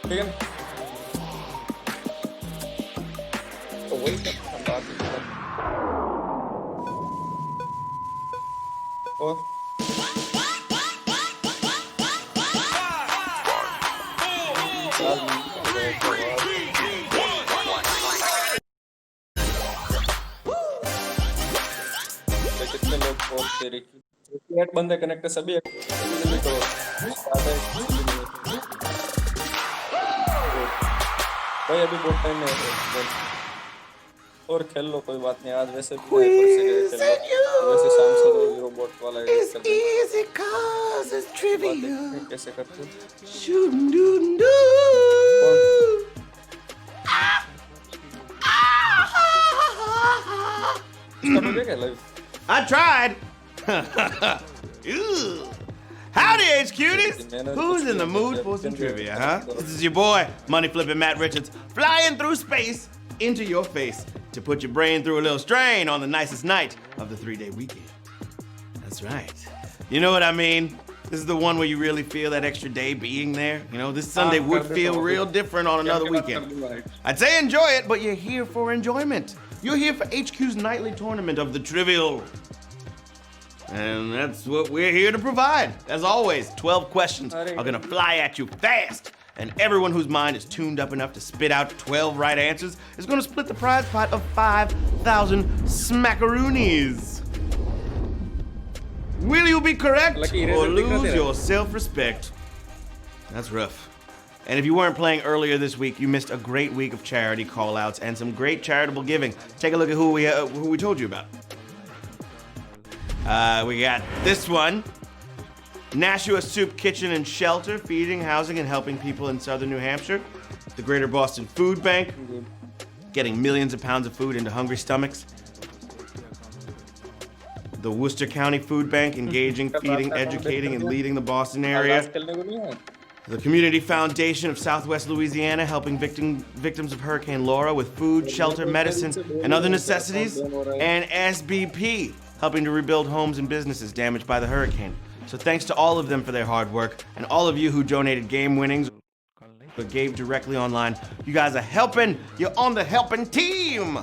ठीक है ना? तो वही सब हम बात और चार मिनट के बाद कितने लोग कॉल तेरे की एक बंदे कनेक्ट है सभी जल्दी करो स्टार्ट है भाई अभी बहुत टाइम है और खेल लो कोई बात नहीं आज वैसे भी खेल लो वैसे शाम से तो रोबोट वाला It's कर देंगे easy cause it's trivia. कैसे करते हो Shoo-doo-doo. कौन इसका तो क्या live I tried. Ew. Howdy, H cuties. Who's in the mood for some trivia, huh? This is your boy, money flipping Matt Richards, flying through space into your face to put your brain through a little strain on the nicest night of the 3-day weekend. That's right. You know what I mean? This is the one where you really feel that extra day being there. You know, this Sunday would feel real different on another weekend. I'd say enjoy it, but you're here for enjoyment. You're here for HQ's nightly tournament of the trivial. And that's what we're here to provide. As always, 12 questions are gonna fly at you fast. And everyone whose mind is tuned up enough to spit out 12 right answers is gonna split the prize pot of 5,000 smackaroonies. Will you be correct or lose your self-respect? That's rough. And if you weren't playing earlier this week, you missed a great week of charity call-outs and some great charitable giving. Take a look at who we told you about. We got this one. Nashua Soup Kitchen and Shelter, feeding, housing, and helping people in southern New Hampshire. The Greater Boston Food Bank, getting millions of pounds of food into hungry stomachs. The Worcester County Food Bank, engaging, feeding, educating, and leading the Boston area. The Community Foundation of Southwest Louisiana, helping victims of Hurricane Laura with food, shelter, medicine, and other necessities. And SBP, helping to rebuild homes and businesses damaged by the hurricane. So thanks to all of them for their hard work, and all of you who donated game winnings or gave directly online. You guys are helping. You're on the helping team.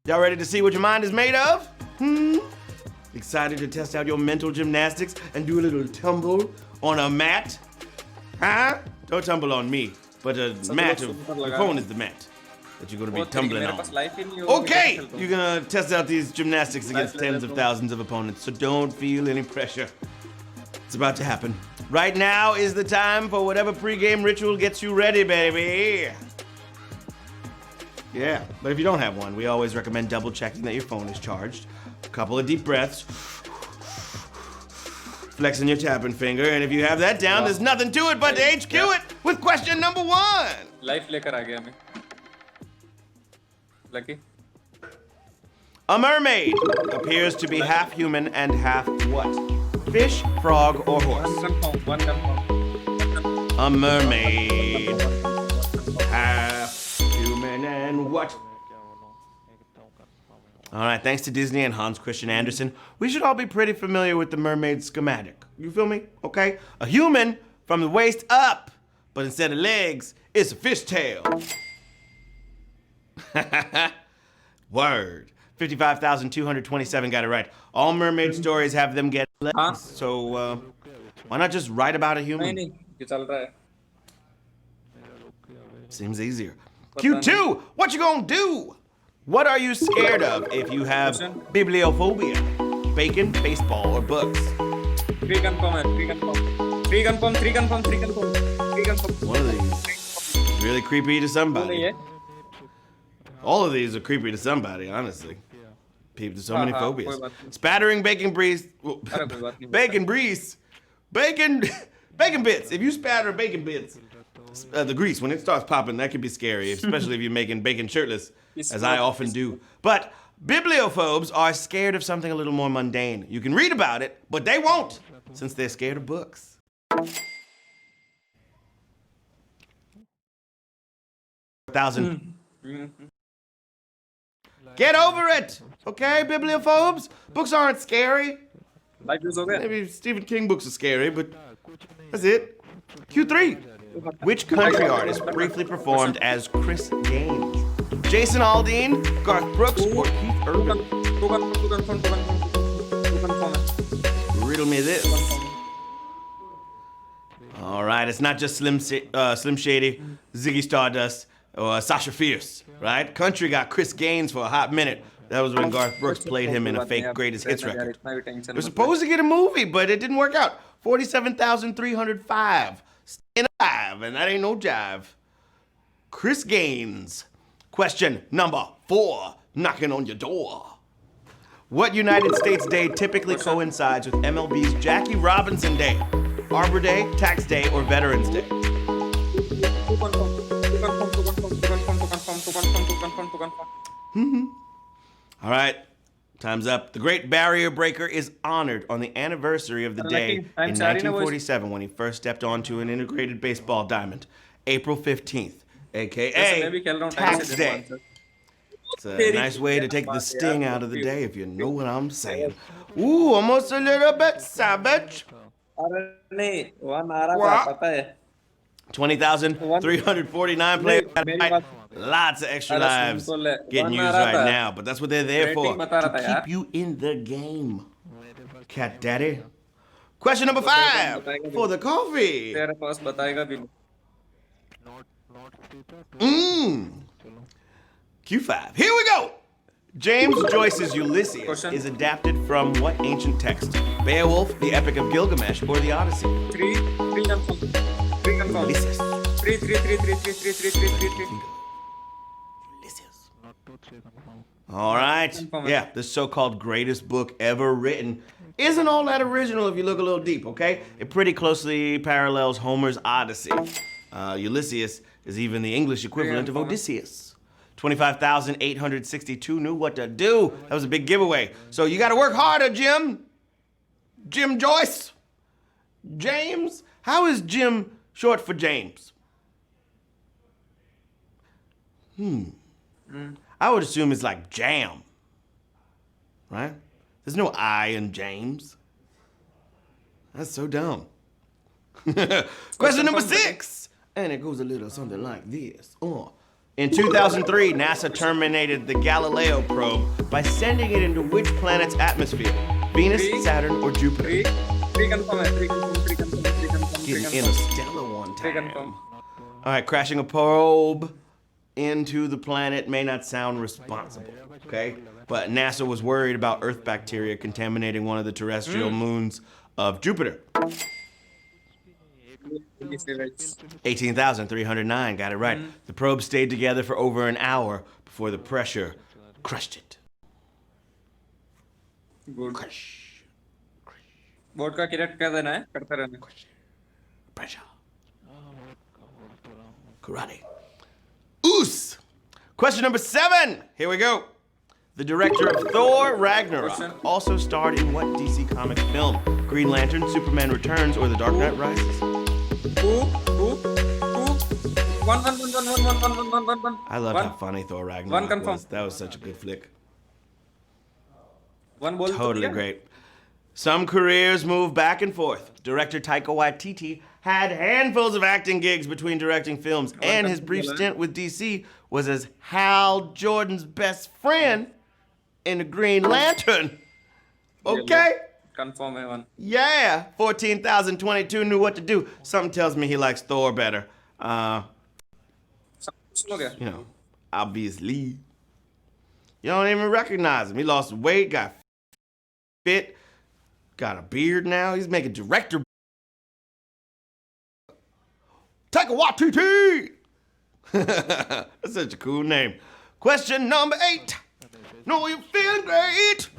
Y'all ready to see what your mind is made of? Excited to test out your mental gymnastics and do a little tumble on a mat? Huh? Don't tumble on me, but a mat of your phone is the mat that you're gonna be tumbling on. Okay, you're gonna test out these gymnastics against tens of thousands of opponents, so don't feel any pressure. It's about to happen. Right now is the time for whatever pregame ritual gets you ready, baby. Yeah, but if you don't have one, we always recommend double checking that your phone is charged. A couple of deep breaths. Flexing your tapping finger, and if you have that down, there's nothing to it but to HQ it with question number 1. Life लेकर आ गया मैं. Lucky. A mermaid appears to be half human and half what? Fish, frog, or horse? One confirm. A mermaid. Half human and what? All right, thanks to Disney and Hans Christian Andersen, we should all be pretty familiar with the mermaid schematic. You feel me? Okay? A human from the waist up, but instead of legs, it's a fishtail. Word. 55,227 got it right. All mermaid stories have them get legs, so why not just write about a human? नहीं ये चल रहा है. Seems easier. Q2, what you gonna do? What are you scared of if you have bibliophobia? Bacon, baseball, or books? 3 confirm है 3 confirm. 3 confirm 3 confirm 3 confirm 3 confirm. One of these is really creepy to somebody. All of these are creepy to somebody, honestly. People, so many phobias. Spattering bacon grease. Bacon grease. Bacon bits. If you spatter bacon bits, the grease, when it starts popping, that can be scary, especially if you're making bacon shirtless, as I often do. But bibliophobes are scared of something a little more mundane. You can read about it, but they won't, since they're scared of books. Thousand. Get over it, okay, bibliophobes? Books aren't scary. Maybe Stephen King books are scary, but that's it. Q3. Which country artist briefly performed as Chris Gaines? Jason Aldean, Garth Brooks, or Keith Urban? Riddle me this. All right, it's not just Slim Shady, Ziggy Stardust, or Sasha Fierce, right? Country got Chris Gaines for a hot minute. That was when Garth Brooks played him in a fake greatest hits record. They were supposed to get a movie, but it didn't work out. 47,305. Staying alive, and that ain't no jive. Chris Gaines. Question number 4, knocking on your door. What United States day typically coincides with MLB's Jackie Robinson Day? Arbor Day, Tax Day, or Veterans Day? All right, time's up. The Great Barrier Breaker is honored on the anniversary of the day in 1947 when he first stepped onto an integrated baseball diamond, April 15th, a.k.a. Tax Day. It's a nice way to take the sting out of the day, if you know what I'm saying. Ooh, almost a little bit savage. 20,349 players. Lots of extra lives getting used right now, but that's what they're there for, to keep you in the game. Cat Daddy. Question number 5 for the coffee. Q5. Here we go. James Joyce's Ulysses is adapted from what ancient text? Beowulf, the Epic of Gilgamesh, or the Odyssey? Ulysses. Ulysses. All right. Yeah, the so-called greatest book ever written isn't all that original if you look a little deep, okay? It pretty closely parallels Homer's Odyssey. Ulysses is even the English equivalent of Odysseus. 25,862 knew what to do. That was a big giveaway. So you got to work harder, Jim. Jim Joyce. James? How is Jim short for James? I would assume it's like jam. Right? There's no I in James. That's so dumb. Question number 6. And it goes a little something like this. In 2003, NASA terminated the Galileo probe by sending it into which planet's atmosphere? Venus, Saturn, or Jupiter? Getting interstellar one time. All right, crashing a probe into the planet may not sound responsible, okay? But NASA was worried about Earth bacteria contaminating one of the terrestrial moons of Jupiter. 18,309, got it right. The probe stayed together for over an hour before the pressure crushed it. Good. Crush. Board का किरट क्या देना है करते रहना Pressure. Karate. Oos! Question number 7. Here we go. The director of Thor Ragnarok also starred in what DC comic film? Green Lantern, Superman Returns, or The Dark Knight Rises? One. I love how funny Thor Ragnarok was. That was such a good flick. Totally great. Some careers move back and forth. Director Taika Waititi had handfuls of acting gigs between directing films, and his brief stint with DC was as Hal Jordan's best friend in the Green Lantern. Okay? Confirm one. Yeah, 14,022 knew what to do. Something tells me he likes Thor better. You know, obviously. You don't even recognize him. He lost weight, got fit, got a beard now. He's making director. Taika Waititi! That's such a cool name. Question number 8. No, you're feeling great.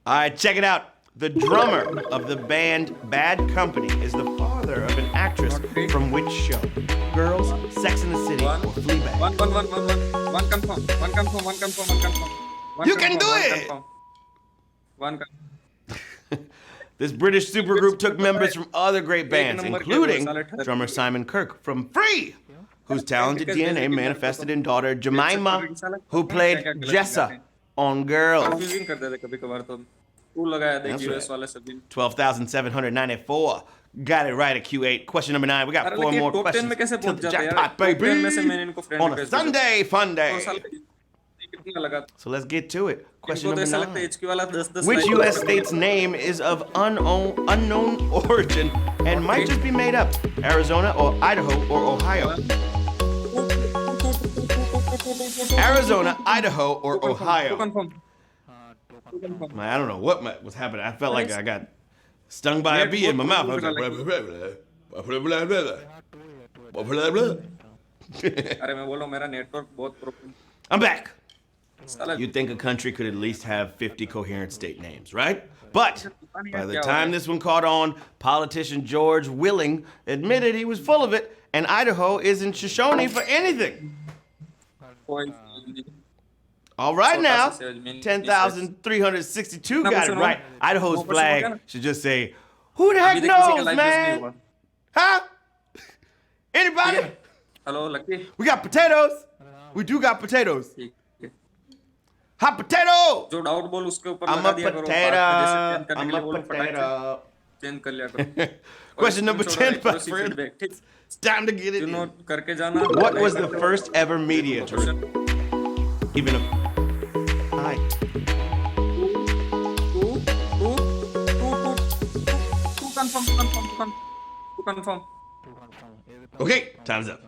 All right, check it out. The drummer of the band Bad Company is the father of an actress from which show? Girls, Sex and the City, or Fleabag? One confirm. You can do it! One. This British supergroup took members from other great bands, including drummer Simon Kirke from Free, whose talented DNA manifested in daughter Jemima, who played Jessa on Girls. Confusing कर देते कभी-कभार तो तू लगाया देख That's US right. वाले सभी 12,794. Got it right at Q8. Question number 9. We got अरे 4 लेकिन more टॉप 10 questions. में कैसे Till पहुंच the जाते हैं यार jackpot, टॉप 10 में से baby. मैंने इनको फ्रेंड On a रिक्वेस्ट भेजा Sunday fun 2 साल day. पहले कितना लगा So let's get to it. Question इनको तो number ऐसा लगता है 9. HQ वाला 10 Which like U.S. state's name is of unknown origin and might just be made up? Arizona or Idaho or Ohio? Arizona, Idaho, or Ohio? Confirm Man, I don't know what was happening. I felt like I got stung by a bee in my mouth. I was like, blah, blah, blah, blah, blah, blah, blah, blah, blah, blah. अरे मैं बोल रहा हूँ मेरा network बहुत problem I'm back. साला You'd think a country could at least have 50 coherent state names, right? But by the time this one caught on, politician George Willing admitted he was full of it, and Idaho isn't Shoshone for anything. कोई All right now, Sota se mean- 10,362 got it question right. हो? Idaho's More question हो गया flag ना? should just say, who the heck अभी तक किसी का knows, live views नहीं man? हुआ Huh? Anybody? Hello lucky We got potatoes. We do got potatoes. ठीक है Hot potato. जो डाउट बोल उसके ऊपर I'm लगा a दिया करो potato. चेंज करने I'm के लिए a बोलो फटाक potato. से चेंज कर लिया करो Question number 10, my friend. Feedback ठीक It's time to get it you in. Note करके जाना What was the first ever media to even a hi. Confirm Okay, time's up.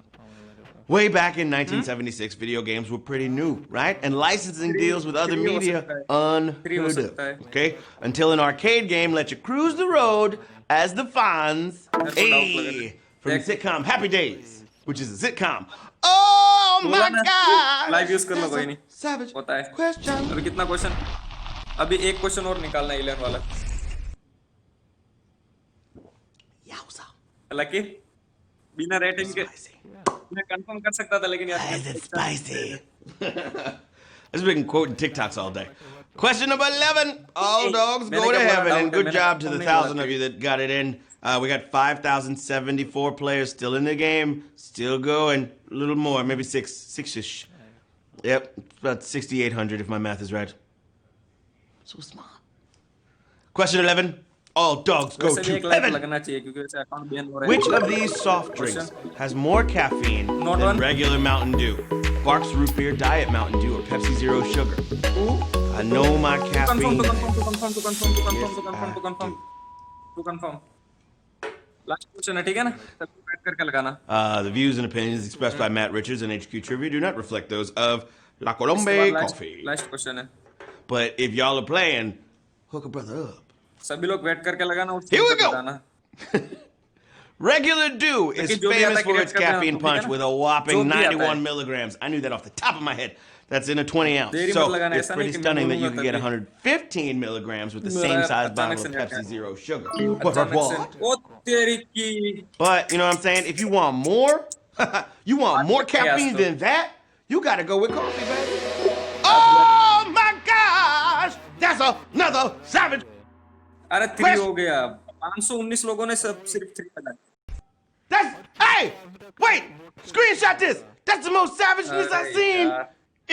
Way back in 1976, video games were pretty new, right? And licensing deals with other Three हो media सकता है. unheard of. सकता है. Okay, until an arcade game let you cruise the road as the Fonz. That's what I was looking Hey, at. from the sitcom Happy Days, which is a sitcom. Oh my God! Live use कर लो कोई नहीं Savage होता है question. अभी कितना question अभी एक question और निकालना है 11 वाला Yowza. लकी बिना रेटिंग के Spicy. मैं कंफर्म कर सकता था लेकिन यार Is it spicy? I've been quoting TikToks all day. Question number 11. All dogs go to heaven, and good job to the 1,000 of you that got it in. We got 5,074 players still in the game, still going. A little more, maybe six-ish. Yep, about 6,800 if my math is right. So smart. Question 11. All dogs go वैसे भी to एक like heaven. लगना चाहिए क्योंकि वैसे account ban हो रहा है Which of these soft drinks has more caffeine Not than one. regular Mountain Dew? Barks Root Beer, Diet Mountain Dew, or Pepsi Zero Sugar? I know my caffeine. Confirm last question है ठीक है ना सबको बैठ करके लगाना The views and opinions expressed by Matt Richards and HQ Trivia do not reflect those of La Colombe Coffee. Last question है But if y'all are playing, hook a brother up. सभी लोग बैठ करके लगाना और Here we go. बताना Regular Dew is लेकिन जो भी famous आता है for कि its रेट करते हैं caffeine हम, ठीक है punch ना? with a whopping जो भी आता 91 है। milligrams. I knew that off the top of my head. That's in a 20 ounce. देरी So मत लगाना, it's ऐसा pretty नहीं कि मैं stunning that you बोलूंगा can get तभी। 115 milligrams with the मेरा same size अचानक bottle से of नहीं Pepsi आता। Zero Sugar. अचानक से What? ओ तेरी की But you know what I'm saying? If you want more, you want more Yes, caffeine though. than that, you gotta go with coffee, baby. Oh my gosh! That's another savage. अरे 3 हो गया 519 लोगों ने सब सिर्फ 3 लगाया Hey! Wait! Screenshot this! That's the most savageness I've अरे seen यार।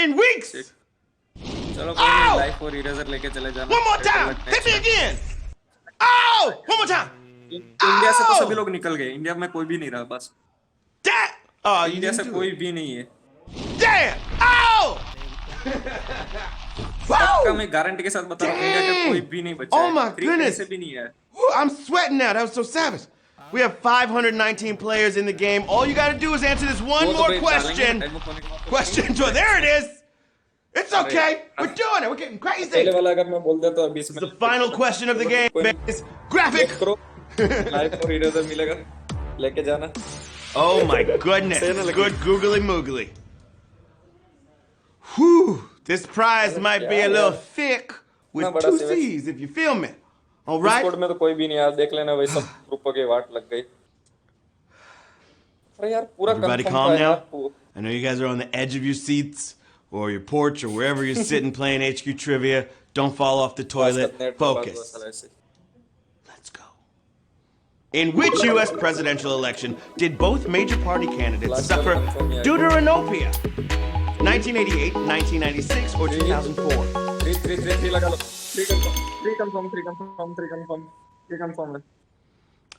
in weeks! चलो कोई Ow! नहीं लाइफ और इरेजर लेके चले जाना One more time! Hit me again! Oh! One more time! India से तो Ow! सभी लोग निकल गए इंडिया में कोई भी नहीं रहा बस Damn! Oh, you इंडिया से didn't do कोई it. भी नहीं है Damn! Oh! पक्का Whoa! मैं गारंटी के साथ बता रहा हूँ इंडिया का Dang! कोई भी नहीं बचा Oh है। my 3 goodness! से भी नहीं है Whew, I'm sweating now. That was so savage. We have 519 players in the game. All you gotta do is answer this one वो तो more भाई question. डालेंगे, टाइम होने के बाद तो Question 2. There it is. It's okay. We're doing it. We're getting पहले crazy. वाला अगर मैं बोल देता हूँ 20 The final question of the game is graphic. करो लाइफ और इरेजर मिलेगा लेके जाना Oh my goodness. Say it again. Good googly moogly. Whew. This prize might be a little thick with इतना बड़ा 2 savage. C's if you feel me. All Discord right? में तो कोई भी नहीं यार देख लेना वही सब ग्रुप के वाट लग गई अरे यार पूरा Everybody confirm calm था यार, now? I know you guys are on the edge of your seats or your porch or wherever you're sitting playing HQ Trivia. Don't fall off the toilet. Net पे बात हुआ Focus. साला ऐसे। Let's go. In which U.S. presidential election did both major party candidates Last suffer one confirm, yeah. deuteranopia? 1988, 1996, or 2004? 3 लगा लो Three confirm.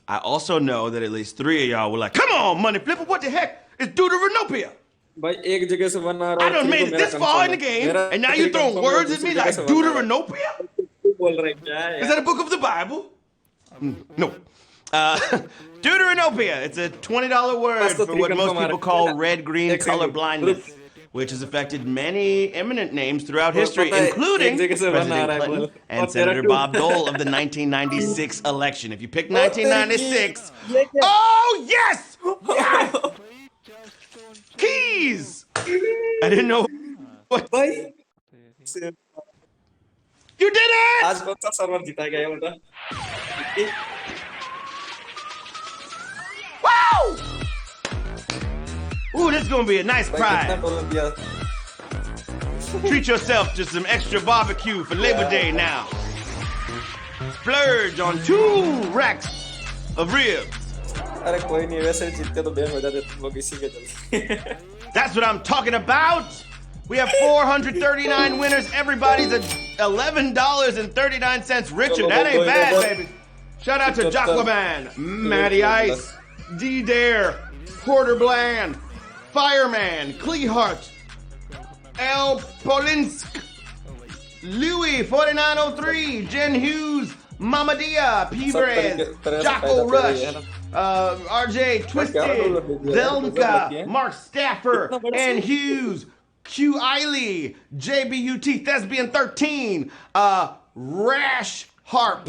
I also know that at least 3 of y'all were like, come on, Money Flipper, what the heck? It's Deuteranopia. भाई एक जगह से 1 आ रहा I है, done three made को it मेरा this far in confirm the है। game, मेरा and now three you're throwing confirm है, words at दूसरी me जगह like से 1 आ रहा है। Deuteranopia? तू बोल रहा है क्या Is यार? that a book of the Bible? No. Deuteranopia. It's a $20 word Basta for three what most confirm people are- call red-green Excellent. color blindness, which has affected many eminent names throughout history, पता है, including एक जगह से 1 आ President रहा है, Clinton बोल। and और तेरा Senator two- Bob Dole of the 1996 election. If you pick और तेरी 1996, ये क्या? oh yes, yes, keys. I didn't know what भाई you did it. आज कौन सा सर्वर जीता गया ये बता? Wow! Ooh, this is gonna be a nice भाई कितना prize. डॉलर दिया? Treat yourself to some extra barbecue for Labor Day now. Splurge on 2 racks of ribs. अरे कोई नहीं, वैसे जीतते तो बैन हो जाते तुम लोग इसी के चलते। That's what I'm talking about. We have 439 winners. Everybody's at $11.39 richer. That ain't bad, baby. Shout out to Jacqueline, Matty Ice, D Dare, Porter Bland, Fireman, Cleehart, L. Polinsk, Louis 4903, Jen Hughes, Mama Dia, P. Brez, Jocko Rush, RJ Twisted, Zelnka, Mark Staffer, and Hughes, Q. Eiley, JBUT Thespian 13, Rash Harp,